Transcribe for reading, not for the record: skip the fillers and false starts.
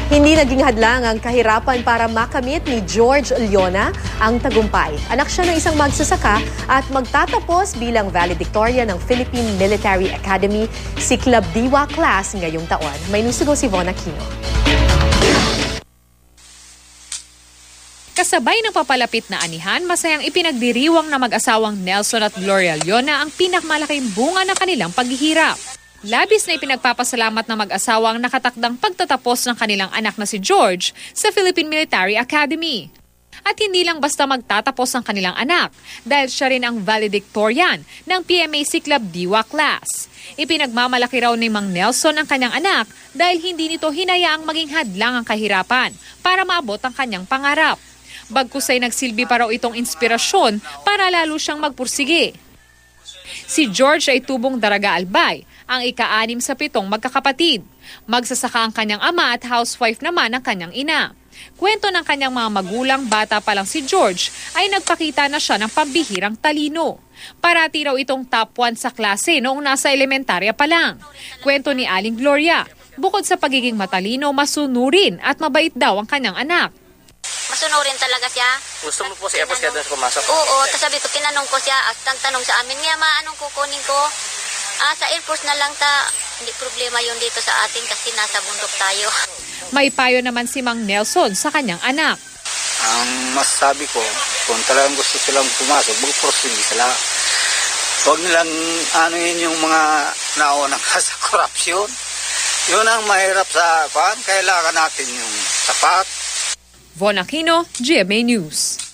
Hindi naging hadlang ang kahirapan para makamit ni George Leona ang tagumpay. Anak siya ng isang magsasaka at magtatapos bilang valedictorian ng Philippine Military Academy Siklab Diwa class ngayong taon. May nusugo si Von Aquino. Kasabay ng papalapit na anihan, masayang ipinagdiriwang na mag-asawang Nelson at Gloria Leona ang pinakamalaking bunga ng kanilang paghihirap. Labis na ipinagpapasalamat ng mag-asawang nakatakdang pagtatapos ng kanilang anak na si George sa Philippine Military Academy. At hindi lang basta magtatapos ang kanilang anak, dahil siya rin ang valedictorian ng PMA Siklab Diwa class. Ipinagmamalaki raw ni Mang Nelson ang kanyang anak dahil hindi nito hinayaang maging hadlang ang kahirapan para maabot ang kanyang pangarap. Bagkus ay nagsilbi pa raw itong inspirasyon para lalo siyang magpursige. Si George ay tubong daraga albay, ang ika-6 sa 7 magkakapatid. Magsasaka ang kanyang ama at housewife naman ang kanyang ina. Kwento ng kanyang mga magulang, bata pa lang si George ay nagpakita na siya ng pambihirang talino. Parati raw itong top 1 sa klase noong nasa elementarya pa lang. Kwento ni Aling Gloria, bukod sa pagiging matalino, masunurin at mabait daw ang kanyang anak. Masunurin talaga siya. Gusto mo po siya po siya doon pumasok? Oo, tapos sabi ko, tinanong ko siya at tanong sa amin, nga ma, anong kukunin ko? Sa Air Force na lang hindi problema yun dito sa atin kasi nasa bundok tayo. May payo naman si Mang Nelson sa kanyang anak. Ang masasabi ko, kung talagang gusto silang pumasok, magpursige sila. Huwag nilang anuin yung mga naunang sa korupsyon. Yun ang mahirap sa kwan. Kailangan natin yung sapat. Von Aquino, GMA News.